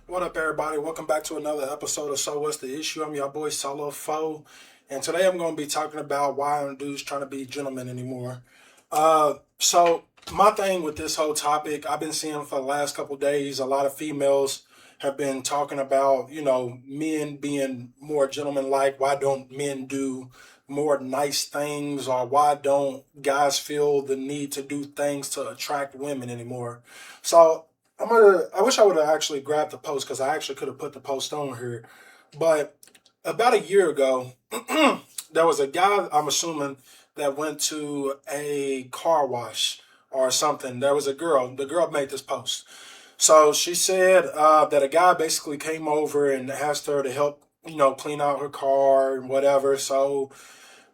What up, everybody? Welcome back to another episode of So What's the Issue? I'm your boy Solo Foe, and today I'm going to be talking about why aren't dudes trying to be gentlemen anymore. So my thing with this whole topic, I've been seeing for the last couple days, a lot of females have been talking about, men being more gentleman-like. Why don't men do more nice things, or why don't guys feel the need to do things to attract women anymore? So I wish I would have actually grabbed the post because I actually could have put the post on here. But about a year ago, there was a guy, I'm assuming, that went to a car wash or something. There was a girl. The girl made this post. So she said that a guy basically came over and asked her to help, clean out her car and whatever. So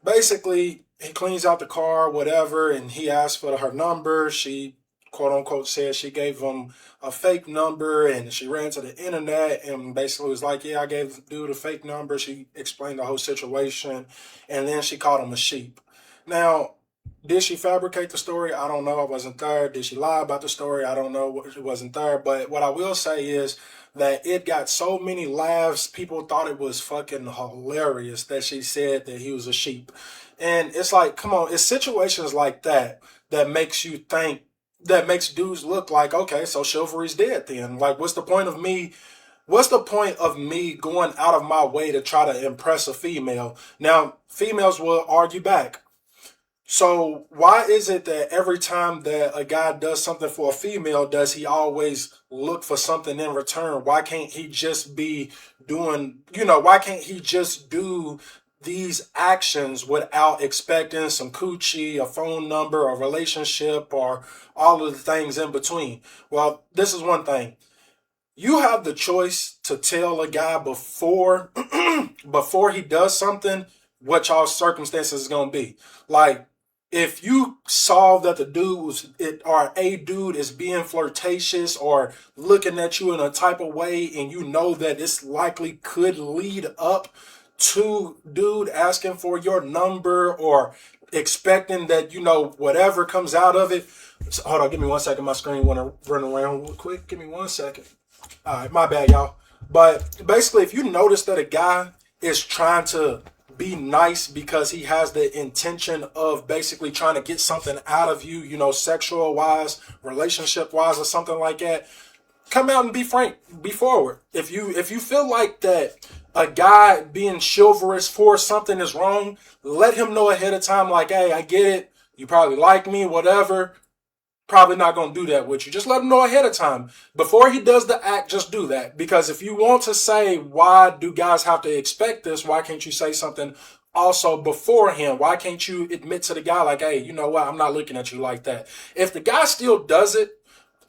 basically, he cleans out the car, whatever, and he asked for her number. She, quote unquote, said she gave him a fake number, and she ran to the internet and basically was like, yeah, I gave the dude a fake number. She explained the whole situation, and then she called him a sheep. Now, did she fabricate the story? I don't know. I wasn't there. Did she lie about the story? I don't know. It wasn't there. But what I will say is that it got so many laughs. People thought it was fucking hilarious that she said that he was a sheep. And it's like, come on, it's situations like that that makes you think, that makes dudes look like, okay, so chivalry's dead then. Like, what's the point of me? What's the point of me going out of my way to try to impress a female? Now, females will argue back. So why is it that every time that a guy does something for a female, does he always look for something in return? Why can't he just be doing, why can't he just do these actions without expecting some coochie, a phone number, a relationship, or all of the things in between? Well, this is one thing. You have the choice to tell a guy before before he does something what y'all circumstances is gonna be. Like, if you saw that the dude was it or a dude is being flirtatious or looking at you in a type of way, and you know that this likely could lead up to dude asking for your number or expecting that whatever comes out of it. So, hold on, give me 1 second. My screen want to run around real quick. Give me 1 second. All right, my bad, y'all. But basically, if you notice that a guy is trying to be nice because he has the intention of basically trying to get something out of you, sexual wise, relationship wise, or something like that, come out and be frank, be forward. If you feel like that a guy being chivalrous for something is wrong, let him know ahead of time, like, hey, I get it. You probably like me, whatever. Probably not going to do that with you. Just let him know ahead of time. Before he does the act, just do that. Because if you want to say, why do guys have to expect this? Why can't you say something also beforehand? Why can't you admit to the guy, like, hey, you know what? I'm not looking at you like that. If the guy still does it,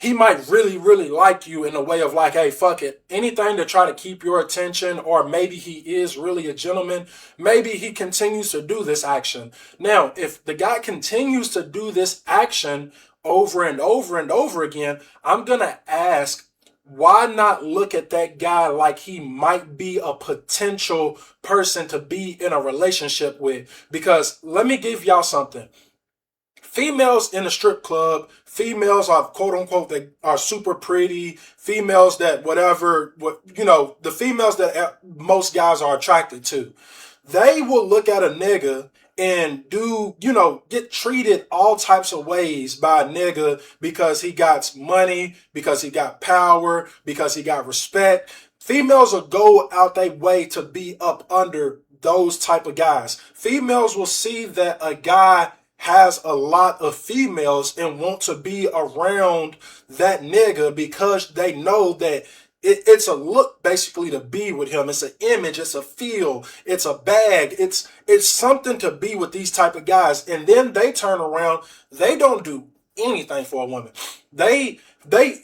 he might really, really like you in a way of like, hey, fuck it. Anything to try to keep your attention, or maybe he is really a gentleman. Maybe he continues to do this action. Now, if the guy continues to do this action over and over and over again, I'm going to ask, why not look at that guy like he might be a potential person to be in a relationship with? Because let me give y'all something. Females in a strip club, females are quote unquote, they are super pretty, females that the females that most guys are attracted to. They will look at a nigga and get treated all types of ways by a nigga because he got money, because he got power, because he got respect. Females will go out their way to be up under those type of guys. Females will see that a guy has a lot of females and want to be around that nigga because they know that it's a look basically to be with him. It's an image, it's a feel, it's a bag, it's something to be with these type of guys. And then they turn around, they don't do anything for a woman. They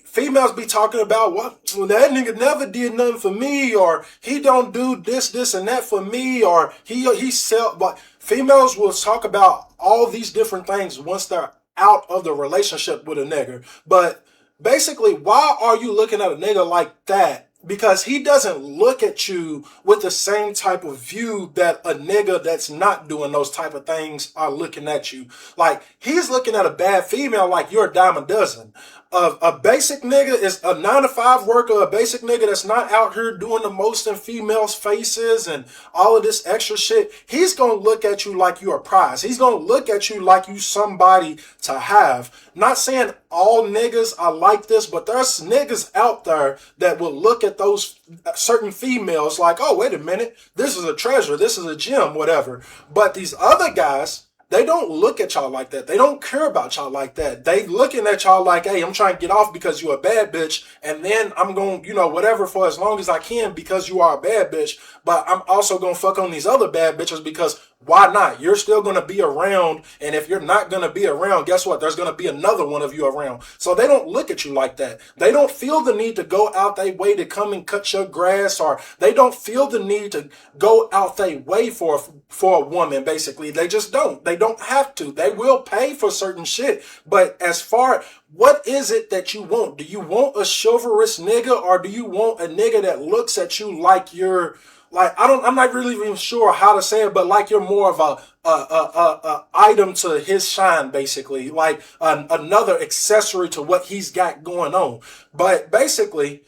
females be talking about, what, well, that nigga never did nothing for me, or he don't do this and that for me, or he sell. But females will talk about all these different things once they're out of the relationship with a nigga. But basically, why are you looking at a nigga like that? Because he doesn't look at you with the same type of view that a nigga that's not doing those type of things are looking at you. Like, he's looking at a bad female like you're a dime a dozen. a basic nigga is a 9 to 5 worker, a basic nigga that's not out here doing the most in females' faces and all of this extra shit. He's gonna look at you like you're a prize. He's gonna look at you like you somebody to have. Not saying all niggas are like this, but there's niggas out there that will look at those certain females like, oh, wait a minute, this is a treasure, this is a gem, whatever. But these other guys, they don't look at y'all like that. They don't care about y'all like that. They looking at y'all like, hey, I'm trying to get off because you a bad bitch. And then I'm going, whatever for as long as I can because you are a bad bitch. But I'm also going to fuck on these other bad bitches because why not? You're still going to be around. And if you're not going to be around, guess what? There's going to be another one of you around. So they don't look at you like that. They don't feel the need to go out their way to come and cut your grass, or they don't feel the need to go out their way for a woman, basically. They just don't. They don't have to. They will pay for certain shit. But as far, what is it that you want? Do you want a chivalrous nigga, or do you want a nigga that looks at you like you're, like, I'm not really even sure how to say it, but like you're more of a item to his shine, basically, like another accessory to what he's got going on. But basically,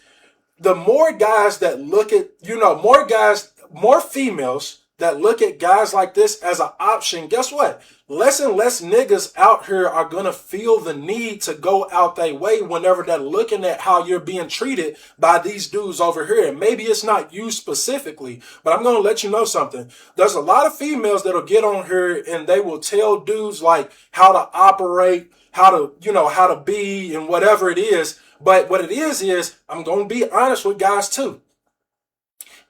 the more guys that look at, more females that look at guys like this as an option, guess what? Less and less niggas out here are going to feel the need to go out their way whenever they're looking at how you're being treated by these dudes over here. And maybe it's not you specifically, but I'm going to let you know something. There's a lot of females that'll get on here and they will tell dudes like how to operate, how to be and whatever it is. But what it is I'm going to be honest with guys too.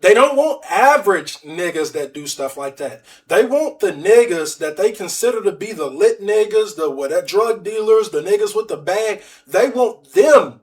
They don't want average niggas that do stuff like that. They want the niggas that they consider to be the lit niggas, the drug dealers, the niggas with the bag. They want them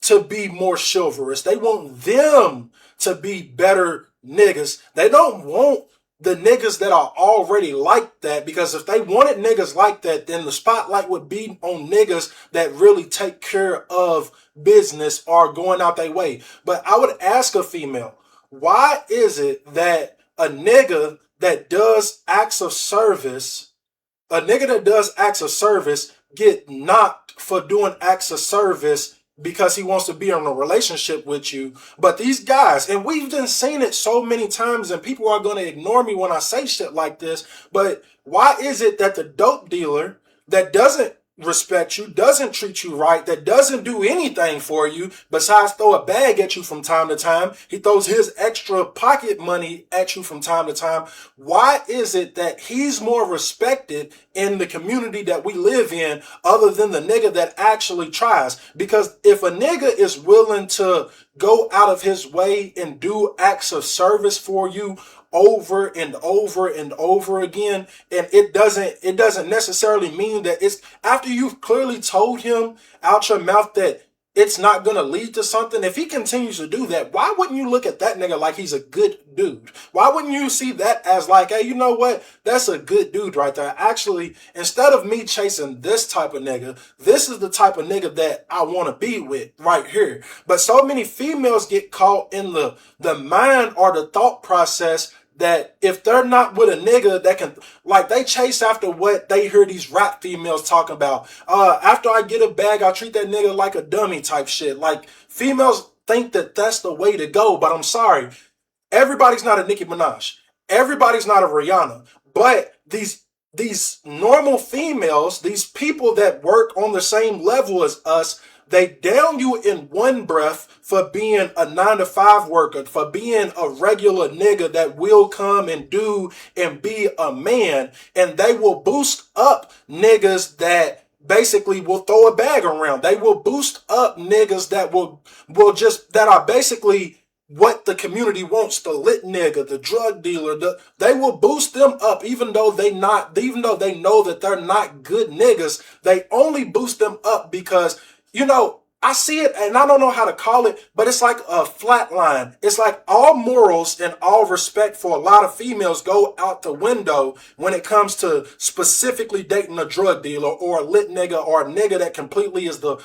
to be more chivalrous. They want them to be better niggas. They don't want the niggas that are already like that, because if they wanted niggas like that, then the spotlight would be on niggas that really take care of business or going out their way. But I would ask a female, why is it that a nigga that does acts of service, get knocked for doing acts of service because he wants to be in a relationship with you? But these guys, and we've been seeing it so many times, and people are going to ignore me when I say shit like this, but why is it that the dope dealer that doesn't respect you, doesn't treat you right, that doesn't do anything for you besides throw a bag at you from time to time, he throws his extra pocket money at you from time to time, why is it that he's more respected in the community that we live in other than the nigga that actually tries? Because if a nigga is willing to go out of his way and do acts of service for you over and over and over again, and it doesn't necessarily mean that it's after you've clearly told him out your mouth that it's not going to lead to something. If he continues to do that, why wouldn't you look at that nigga like he's a good dude? Why wouldn't you see that as like, hey, you know what? That's a good dude right there. Actually, instead of me chasing this type of nigga, this is the type of nigga that I want to be with right here. But so many females get caught in the mind or the thought process that if they're not with a nigga that can, like, they chase after what they hear these rap females talking about. After I get a bag, I'll treat that nigga like a dummy type shit. Like, females think that that's the way to go, but I'm sorry. Everybody's not a Nicki Minaj. Everybody's not a Rihanna. But these normal females, these people that work on the same level as us, they down you in one breath for being a 9 to 5 worker, for being a regular nigga that will come and do and be a man. And they will boost up niggas that basically will throw a bag around. They will boost up niggas that that are basically what the community wants, the lit nigga, the drug dealer. They will boost them up even though they know that they're not good niggas. They only boost them up because, I see it, and I don't know how to call it, but it's like a flat line. It's like all morals and all respect for a lot of females go out the window when it comes to specifically dating a drug dealer or a lit nigga or a nigga that completely is the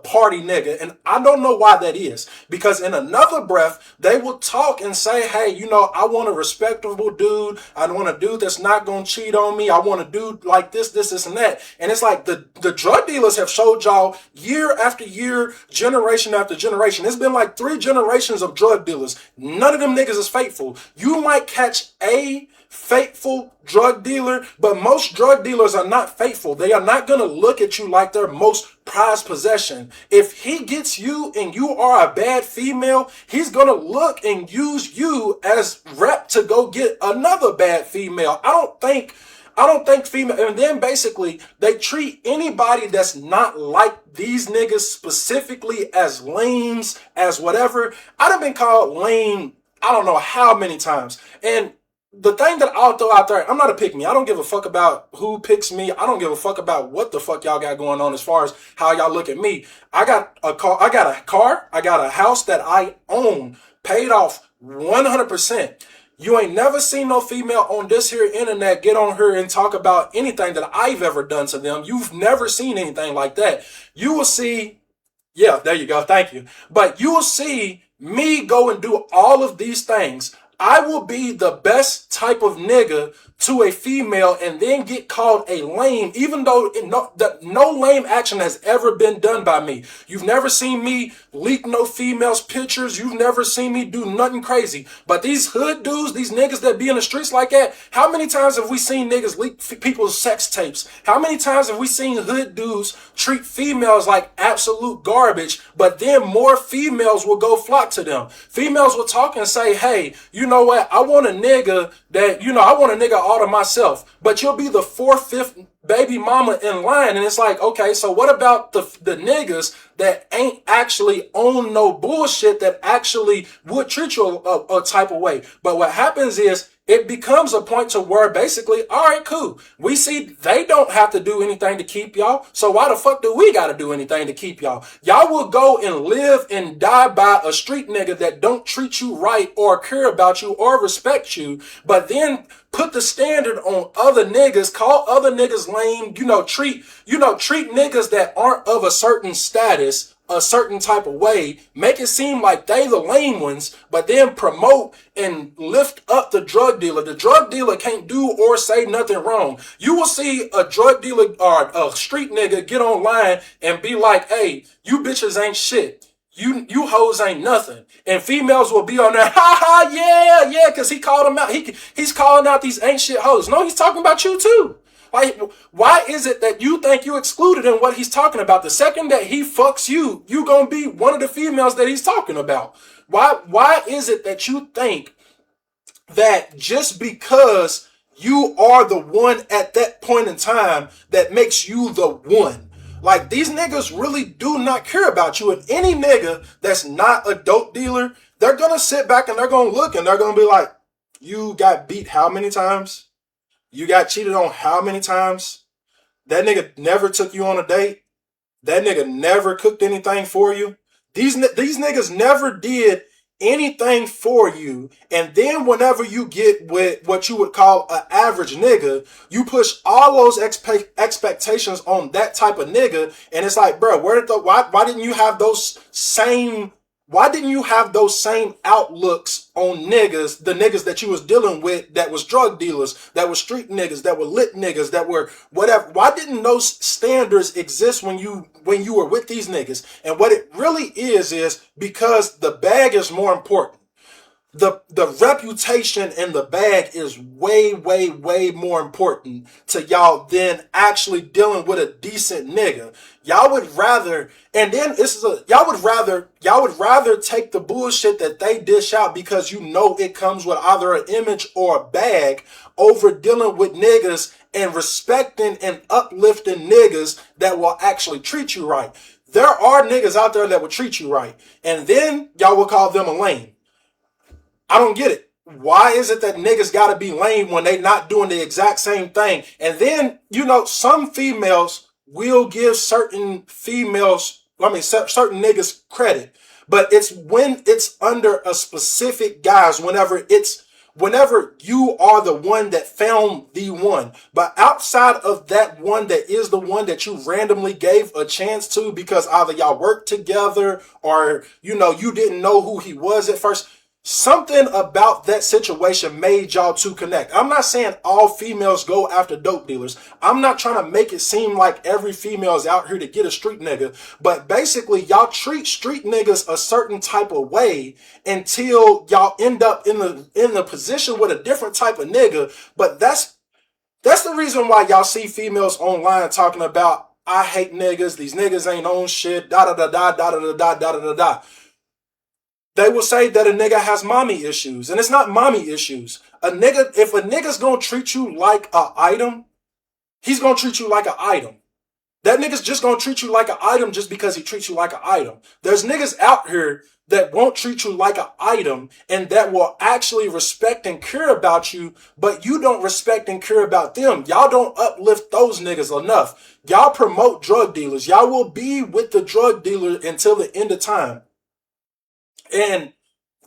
party nigga. And I don't know why that is, because in another breath, they will talk and say, hey, you know, I want a respectable dude. I want a dude that's not going to cheat on me. I want a dude like this, and that. And it's like the drug dealers have showed y'all year after year, generation after generation. It's been like 3 generations of drug dealers. None of them niggas is faithful. You might catch a faithful drug dealer, but most drug dealers are not faithful. They are not going to look at you like their most prized possession. If he gets you and you are a bad female, he's going to look and use you as rep to go get another bad female. I don't think female, and then basically they treat anybody that's not like these niggas specifically as lames, as whatever. I done been called lame, I don't know how many times. And the thing that I'll throw out there, I'm not a pick me. I don't give a fuck about who picks me. I don't give a fuck about what the fuck y'all got going on as far as how y'all look at me. I got a car, I got a house that I own, paid off 100%. You ain't never seen no female on this here internet get on her and talk about anything that I've ever done to them. You've never seen anything like that. You will see, yeah, there you go, thank you. But you will see me go and do all of these things. I will be the best type of nigga to a female and then get called a lame, even though no lame action has ever been done by me. You've never seen me leak no females' pictures. You've never seen me do nothing crazy. But these hood dudes, these niggas that be in the streets like that, how many times have we seen niggas leak people's sex tapes? How many times have we seen hood dudes treat females like absolute garbage, but then more females will go flock to them? Females will talk and say, hey, you know what? I want a nigga that, I want a nigga all to myself, but you'll be the 4th, 5th baby mama in line. And it's like, okay, so what about the niggas that ain't actually on no bullshit that actually would treat you a type of way? But what happens is it becomes a point to where basically, all right, cool. We see they don't have to do anything to keep y'all. So why the fuck do we got to do anything to keep y'all? Y'all will go and live and die by a street nigga that don't treat you right or care about you or respect you, but then put the standard on other niggas, call other niggas lame, treat niggas that aren't of a certain status a certain type of way, make it seem like they the lame ones, but then promote and lift up the drug dealer. The drug dealer can't do or say nothing wrong. You will see a drug dealer or a street nigga get online and be like, hey, you bitches ain't shit. You hoes ain't nothing. And females will be on there, ha ha, yeah, because he called them out. He's calling out these ain't shit hoes. No, he's talking about you too. Like, why is it that you think you excluded in what he's talking about? The second that he fucks you, you gonna be one of the females that he's talking about. Why is it that you think that just because you are the one at that point in time that makes you the one? Like, these niggas really do not care about you. And any nigga that's not a dope dealer, they're gonna sit back and they're gonna look and they're gonna be like, you got beat how many times? You got cheated on how many times? That nigga never took you on a date. That nigga never cooked anything for you. These niggas never did anything for you. And then whenever you get with what you would call an average nigga, you push all those expectations on that type of nigga. And it's like, bro, why didn't you have those same outlooks on niggas, the niggas that you was dealing with that was drug dealers, that was street niggas, that were lit niggas, that were whatever? Why didn't those standards exist when you were with these niggas? And what it really is because the bag is more important. The reputation in the bag is way, way, way more important to y'all than actually dealing with a decent nigga. Y'all would rather, and then y'all would rather take the bullshit that they dish out because it comes with either an image or a bag over dealing with niggas and respecting and uplifting niggas that will actually treat you right. There are niggas out there that will treat you right, and then y'all will call them a lame. I don't get it. Why is it that niggas gotta be lame when they not doing the exact same thing? And then, some females will give certain females I mean, certain niggas credit, but it's when it's under a specific guise, whenever you are the one that found the one. But outside of that one that is the one that you randomly gave a chance to because either y'all worked together or, you didn't know who he was at first. Something about that situation made y'all two connect. I'm not saying all females go after dope dealers. I'm not trying to make it seem like every female is out here to get a street nigga. But basically, y'all treat street niggas a certain type of way until y'all end up in the position with a different type of nigga. But that's the reason why y'all see females online talking about, I hate niggas, these niggas ain't on shit, da da da da da da da da da da da. They will say that a nigga has mommy issues, and it's not mommy issues. If a nigga's gonna treat you like an item, he's gonna treat you like an item. That nigga's just gonna treat you like an item just because he treats you like an item. There's niggas out here that won't treat you like an item and that will actually respect and care about you, but you don't respect and care about them. Y'all don't uplift those niggas enough. Y'all promote drug dealers. Y'all will be with the drug dealer until the end of time. And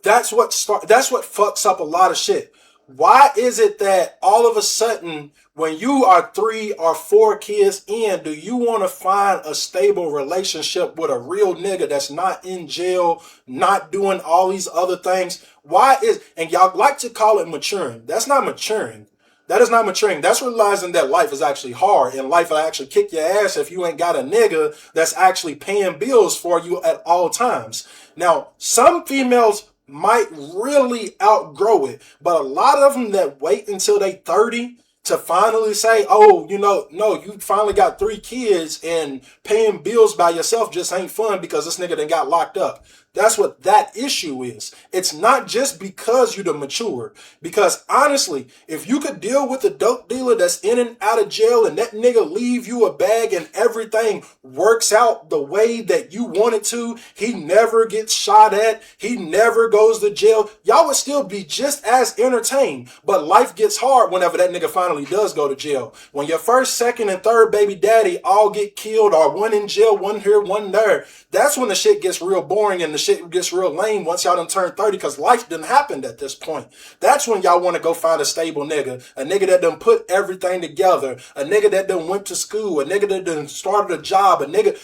that's what fucks up a lot of shit. Why is it that all of a sudden, when you are 3 or 4 kids in, do you want to find a stable relationship with a real nigga that's not in jail, not doing all these other things? And y'all like to call it maturing. That's not maturing. That is not maturing. That's realizing that life is actually hard and life will actually kick your ass if you ain't got a nigga that's actually paying bills for you at all times. Now, some females might really outgrow it, but a lot of them that wait until they 30 to finally say, oh, no, you finally got 3 kids and paying bills by yourself just ain't fun because this nigga done got locked up. That's what that issue is. It's not just because you done mature. Because honestly, if you could deal with a dope dealer that's in and out of jail and that nigga leave you a bag and everything works out the way that you want it to, he never gets shot at, he never goes to jail, y'all would still be just as entertained. But life gets hard whenever that nigga finally does go to jail. When your first, second, and third baby daddy all get killed or one in jail, one here, one there, that's when the shit gets real boring and the shit gets real lame once y'all done turn 30 because life done happened at this point. That's when y'all want to go find a stable nigga, a nigga that done put everything together, a nigga that done went to school, a nigga that done started a job, a nigga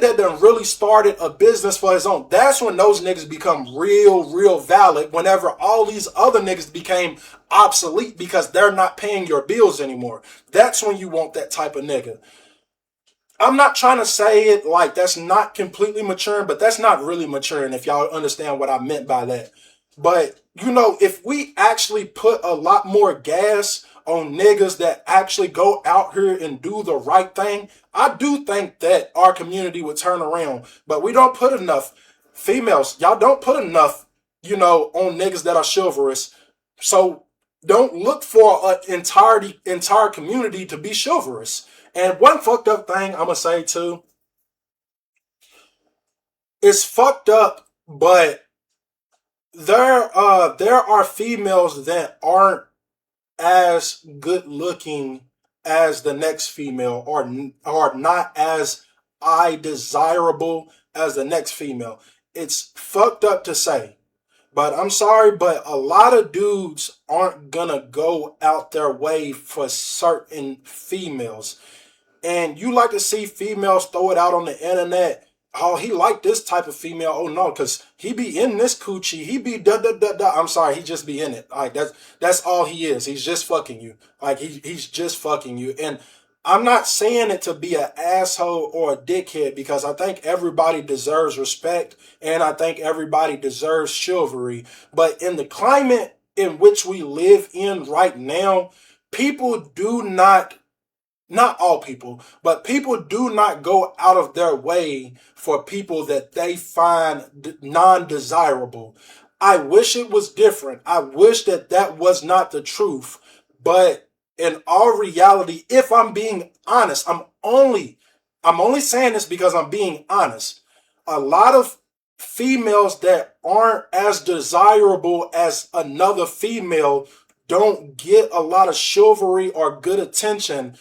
that done really started a business for his own. That's when those niggas become real valid, whenever all these other niggas became obsolete because they're not paying your bills anymore. That's when you want that type of nigga. I'm not trying to say it like that's not completely maturing, but that's not really maturing if y'all understand what I meant by that. But, if we actually put a lot more gas on niggas that actually go out here and do the right thing, I do think that our community would turn around. But we don't put enough females. Y'all don't put enough, on niggas that are chivalrous. So don't look for an entire community to be chivalrous. And one fucked up thing I'm gonna say too, it's fucked up, but there are females that aren't as good looking as the next female, or not as eye desirable as the next female. It's fucked up to say, but I'm sorry, but a lot of dudes aren't gonna go out their way for certain females. And you like to see females throw it out on the internet. Oh, he like this type of female. Oh no, because he be in this coochie. He be da da da da. I'm sorry, he just be in it. Like that's all he is. He's just fucking you. Like he's just fucking you. And I'm not saying it to be an asshole or a dickhead, because I think everybody deserves respect and I think everybody deserves chivalry. But in the climate in which we live in right now, people do not all people, but people do not go out of their way for people that they find non-desirable. I wish it was different. I wish that was not the truth. But in all reality, if I'm being honest, I'm only saying this because I'm being honest. A lot of females that aren't as desirable as another female don't get a lot of chivalry or good attention,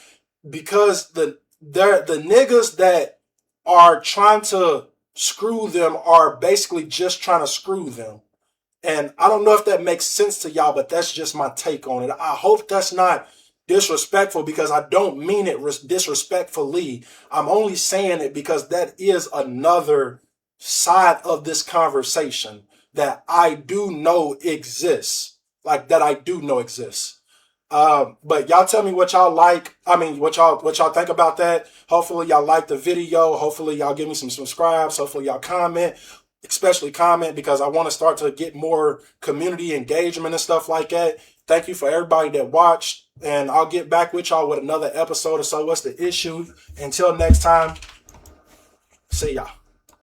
because the niggas that are trying to screw them are basically just trying to screw them. And I don't know if that makes sense to y'all, but that's just my take on it. I hope that's not disrespectful, because I don't mean it disrespectfully. I'm only saying it because that is another side of this conversation that I do know exists. Like, that I do know exists. But y'all tell me what y'all like. I mean, what y'all think about that. Hopefully y'all like the video. Hopefully y'all give me some subscribes. Hopefully y'all comment, especially comment, because I want to start to get more community engagement and stuff like that. Thank you for everybody that watched, and I'll get back with y'all with another episode of So What's the Issue. Until next time, see y'all.